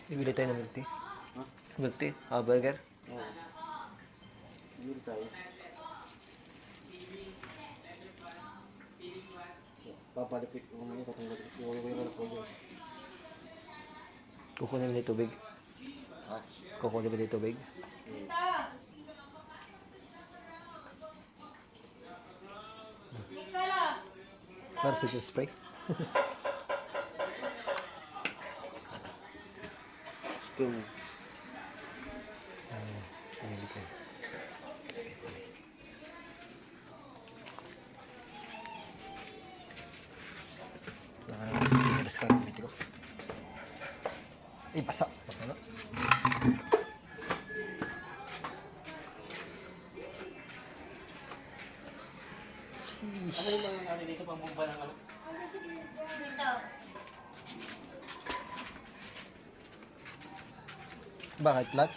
Bibili tayo ng milk tea. Ha? Milk tea? Burger? Oo. Bili tayo. Papalipit ko ngayon, tatanggalin ko yung ko yun. Kukunin mo ng tubig. Ha? Kukunin mo ng tubig. Para sa spray. Kung Pumili ka. Sige, pwede. Wala ka naman. Pinalas ka. Pumiti ko. Basa. Basta na. ano yung mga ano dito, pambumba ng ano? Bakit? Flat?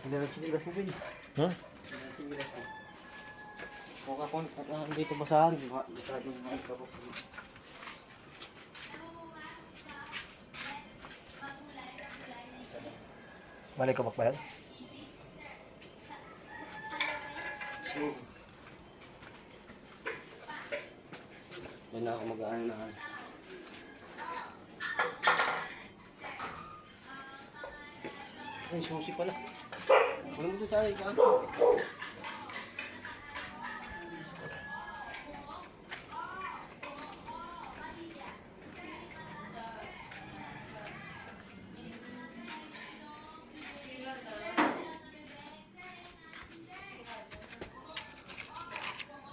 Hindi na sinilas mo, Bin. Hmm? Sinilas mo. Kung ako, dito basahan, masyadong maikabok. Balik ko ba yan? So, yan na ako mag-ano na. Ay, susi pala. Wala mo ito sa akin, ka?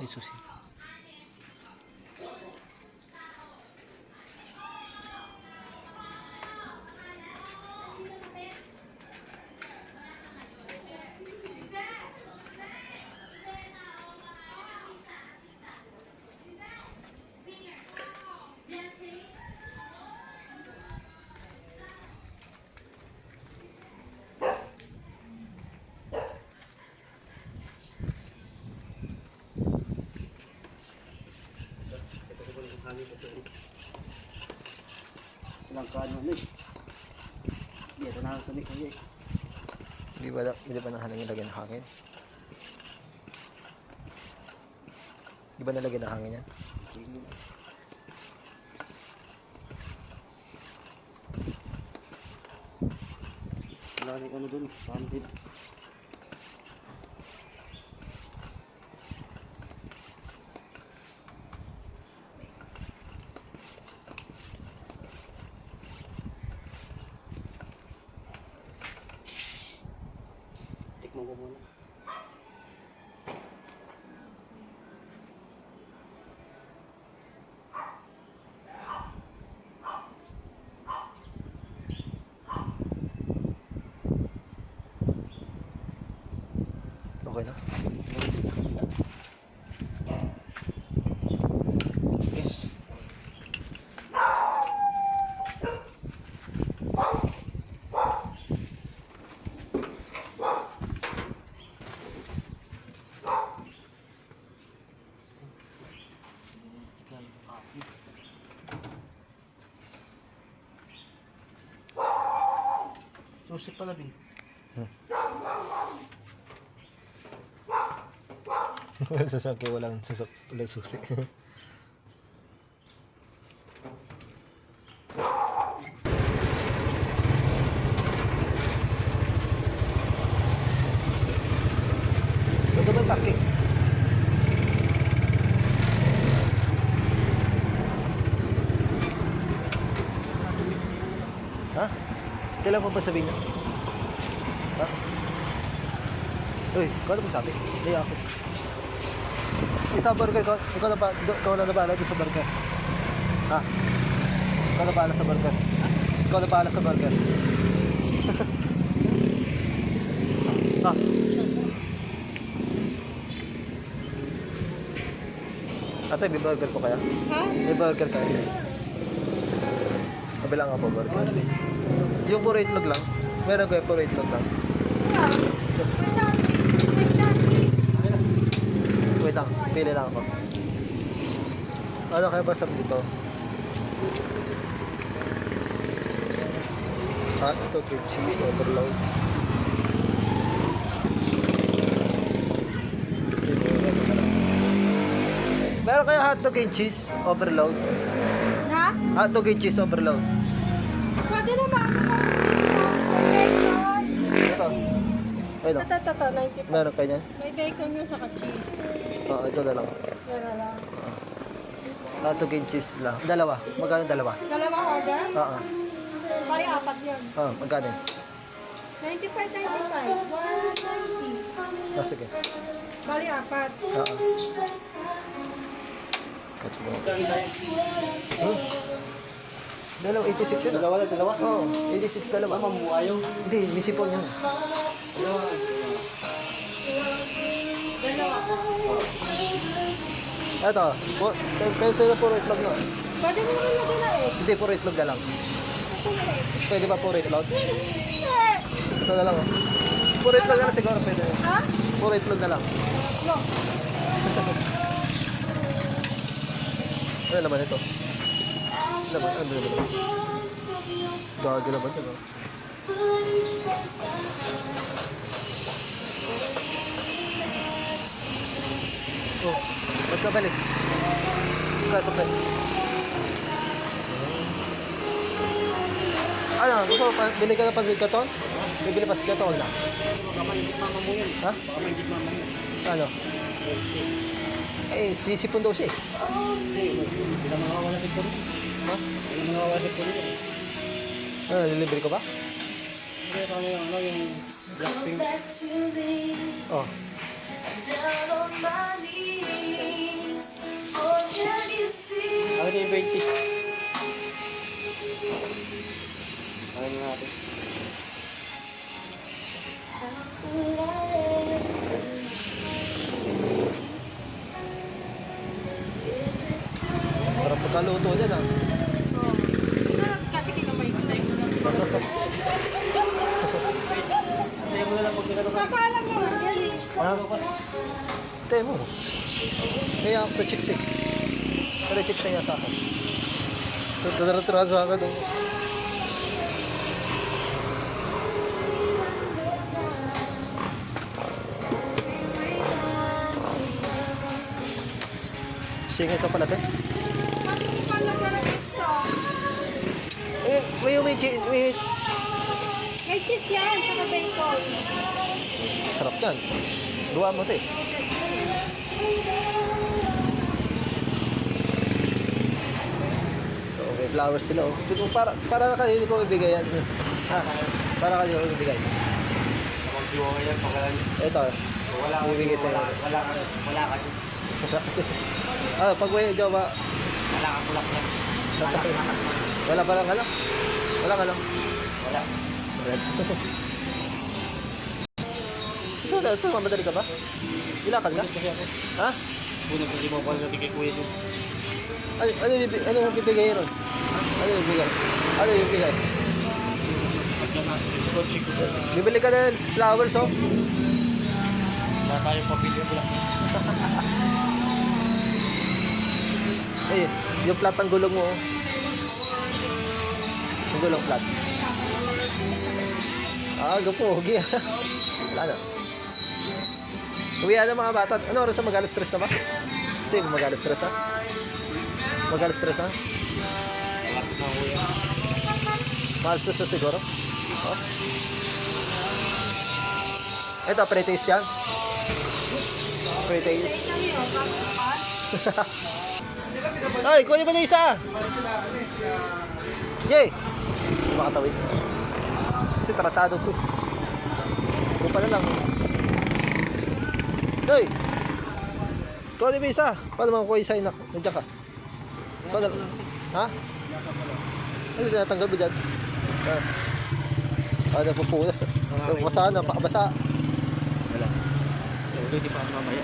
Ay, susi. Ilang kano na eh. Hindi, ito na ako ni Kuya eh. Hindi ba nahalangin lagyan ng hangin? Di ba nalagyan ng hangin yan? Wala na yung ano dun, pandit. Tikman ko muna. Okay na? Yes. Susi pala, Bin. Walang sasaki, walang susi. Ito ba yung paki? Ha? Kailan mo ba sabihin niya? Ha? Uy, ikaw na sabi? Hindi ako. Isa burger ko, ikaw na bahala sa burger. Ha? Ikaw na bahala sa burger. Ikaw na bahala sa burger. Ha? Ate, may burger po kaya? Ha? May burger kaya? Kabilang nga po, burger. Yung puro itlog lang. Meron ko yung puro itlog lang. Wait lang, pili lang ako. Ano kaya ba sabi dito? Hotdog with cheese overload. Meron kaya hotdog and cheese overload? Ha? Hotdog and cheese overload. Pwede naman. Ito. Ayun o. Ito, 95. Meron kayo yan? May bacon nga sa cheese. Oo, ito na lang. Yan na lang. Hotdog and cheese lang. Dalawa. Magkano dalawa? Dalawang order? Oo. Bali, apat yun. Oo, magkano? 95. 190. Ah, sige. Bali, apat. Oo. Huh? Dalawa, 86 yun. Dalawa? Oo, 86 dalawa. Mamuayo. Hindi, may sipon yan. Ito, kaya sa'yo puro itlog na. Pwede mo naman lagyan na eh. Hindi, puro itlog na lang. Pwede ba puro itlog? Ito na lang oh. Puro itlog na lang siguro pwede. Ha? Puro itlog na lang. No. Ano naman ito? Ano naman? Ano naman? Gagi naman siya. No? Oh, magkabalis. Kasapit. Ano? Gusto mo pa? Bili ka na pansit katon? Bibili pa si katon na. Ha? Ano? Eh, sisipon daw siya eh. Ha? Ano, lilibre ko ba? Oh. Ano yung 20? Ano natin? Sarap pagkaluto dyan ah. Kasi kinamay ko na yung Tayo mo na lang pag pinagawa. Kasalang naman yan eh. Ha? Tayo mo. Kaya ako sa chicks eh. Pero chicks na niya sa akin. Tutara-tara sa akin. Oh. Singay ka pala, te. Eh, may May cheese yan, saka bacon. sarap yan. Duwa mo, te. So, may flowers sila, oh. Para kanino ko ibigay yan. Ha? Para kanino ko ibigay. Mag-iwa yan, pagkalan. Ito, Wala ka. ibigay sa'yo. Wala ka. Ah, pag may jowa, Wala ka pulak yan. wala pa lang alam. Wala ka lang. Wala. Ito, saan mamadali ka ba? Ilakad ka? Kasi ako. Ha? Unang pag mo pa natin kay kuya doon. Ano yung bibigay ron? Ano yung bibigay? Ano yung bibigay? Pagka na, kotse ko. Bibili ka ng flowers, oh. Wala tayong pamilya pulak. Eh, yung plat ng gulong mo, oh. Yung gulong plat. Ah, gapogi. Wala na. Uwihan na mga bata. Ano oras na mag-alas stress na ba? Hindi mo mag-alas stress, ha? Mag-alas stress, ha? Wala sa kuya. Mahal stress na siguro. Oh. Ito, pre-taste yan. Pre-taste. Ay, kunin mo na isa. Jay! Hindi makatawid. Kasi tratado to. Ito pala lang. Hoy! Kunin mo isa. Paano mga kuha isa yun ako? Nandiyan ka. Paano? Ha? Ano tinatanggal mo dyan? Ah, napupunas. Basa na, pakabasa. Wala. Ulo, di pa ako mamaya.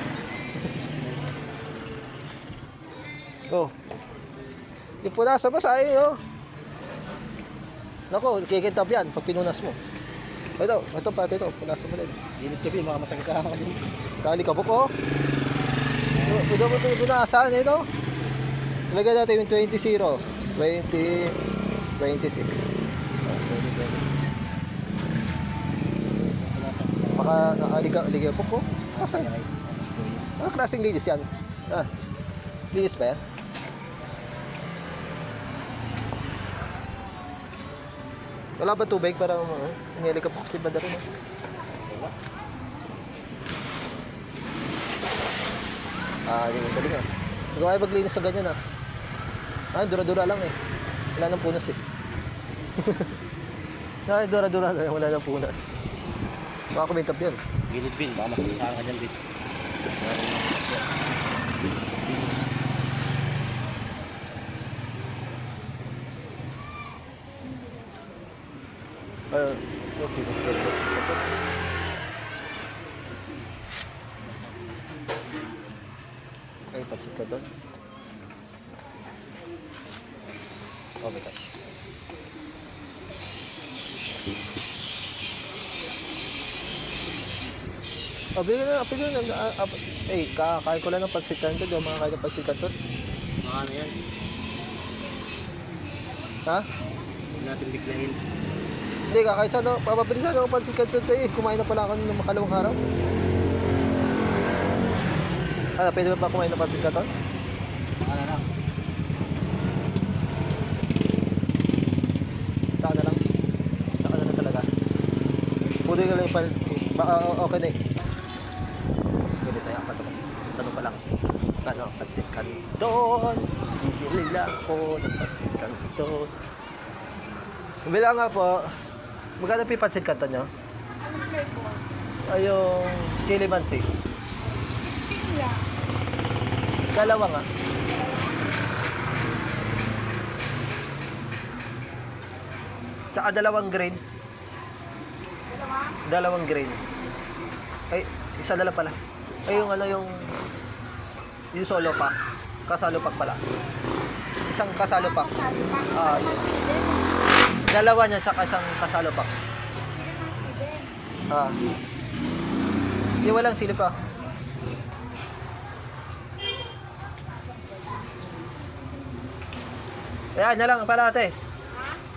Oh. Yung pula sa basa eh, oh. Nako, kikintab yan pag pinunas mo. Ito pati ito, punasan mo din. Init ka, mga matagka ka din. Kali ka po po. Ito mo pinunasan, ito. Ilagay natin yung 20-0. 2026. 2026. Baka nakaliga po ko. Asan? Ano klaseng linis yan? Linis ba yan? Wala ba tubig para umili ka po kasi banda rin? Hindi mo galing Hindi ko kaya maglinis sa ganyan dura-dura lang Wala nang punas dura-dura lang, wala nang punas. Baka kumintab yan. Gilid bin, baka makulisahan ka dyan bin. Okay. Ay, pansin ka doon. Oh my gosh. Bigyan na. Kakain ko lang ng pansit kanto. Di ba makakain ng pansit kanto? Mga ano yan, Ha? huwag natin biklahin. Hindi, kakain sa papabilisan ako pansit kanto. Kumain na pala ako ng makalawang araw. Pwede ba kumain ng pansit kanto? Ano lang. Taka na lang talaga. Pwede ka lang okay na Pwede tayo ako tanong pa lang. Kano pansit kanton? Bibili lang ako ng pansit kanton. Bila nga po, magkano po yung pansit kanton nyo? Anong flavor? Ay, yung chili mansi. 16 lang. Dalawa nga. Tsaka dalawang grain. Dalawang grain. Ay, isa dala pala. Ay, yung solo pack. Kasalo pack pala. Isang kasalo pack. Yun. Dalawa niya tsaka isang kasalo pack. Yung walang sili pa. Ayan na lang pala ate.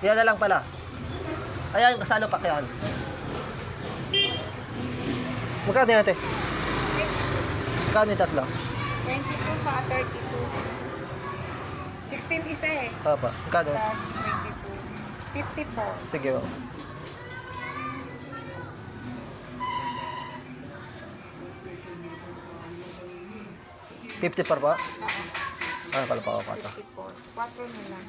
Yan na lang pala. Ayan, kasalo pack yan. Magkano yan ate? Magkano yung tatlo? 22 sa 32. 16 isa Papa, magkano? Plus 22. 54. Sige o. $50 pa ba? Ano pala pa ako pata? 54. 4 na lang.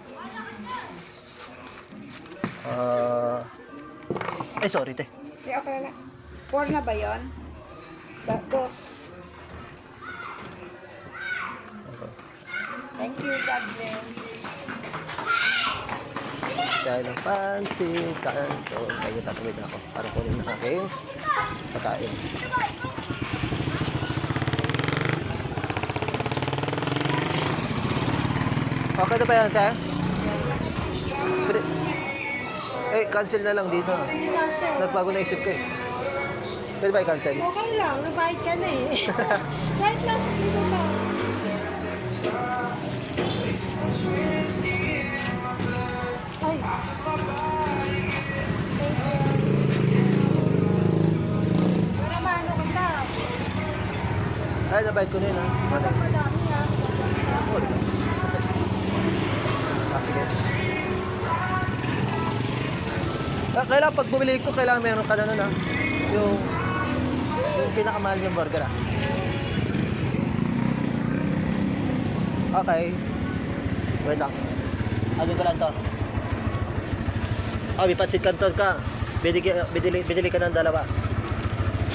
Sorry te. Hindi, okay lang. 4 na ba yun? 2. Thank you, God bless. Dahil ng pansit, kanto. Kaya tatawid ako para kunin ang aking pagkain. Okay na ba yan, te? Cancel na lang dito. Hindi na siya. Nagbago na isip ko eh. Pwede ba i-cancel? Okay lang, nabayad ka na Kahit lang, dito ba? Ay. Para maano ko na. Ay, nabayad ko na yun ha. Madami Sige. Kailangan pag bumili ko, kailangan meron ka na nun ha. Yung pinakamahal yung burger ha. Okay. Wait lang. Agad ko lang to. May pansit kanton ka. Binili ka ng dalawa.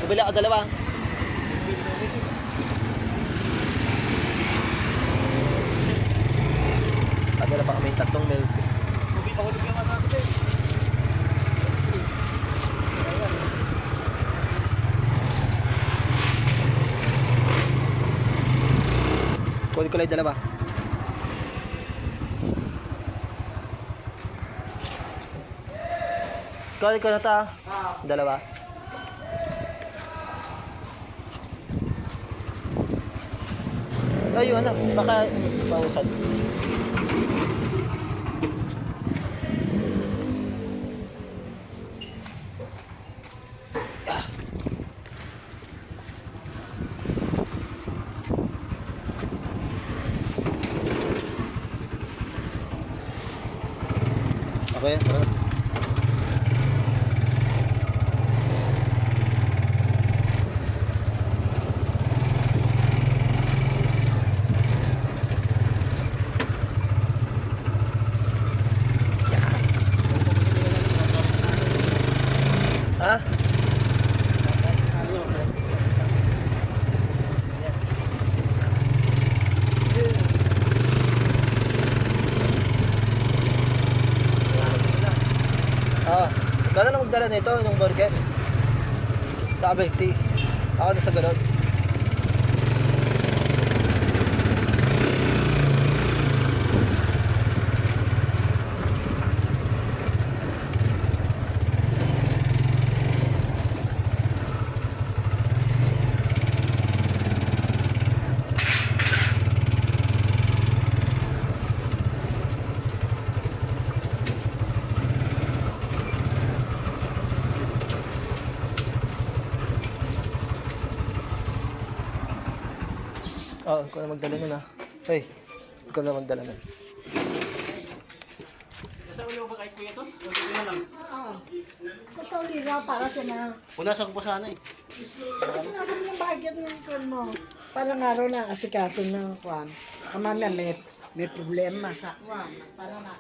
Bumili ako dalawa. Padala pa kami 3 milk. Kunin ko lang yung dalawa. ikaw na ta. Dalawa. Ay, ano, baka pausad. Okay, tara. Ha? Ikaw na magdala nito, yung burger. Sa Abelti. Ako na sa galon. Ikaw na magdala nun, ha. Hey, ikaw na magdala nun. Nasa ulo ba kahit kuya to? Huwag ko na lang. Basta uli lang para sa na. Punasan ko pa sana eh. Nasaan yung budget ng kwan mo? Parang araw na asikaso ng kwan. Kamamaya may problema sa kwan. Para na.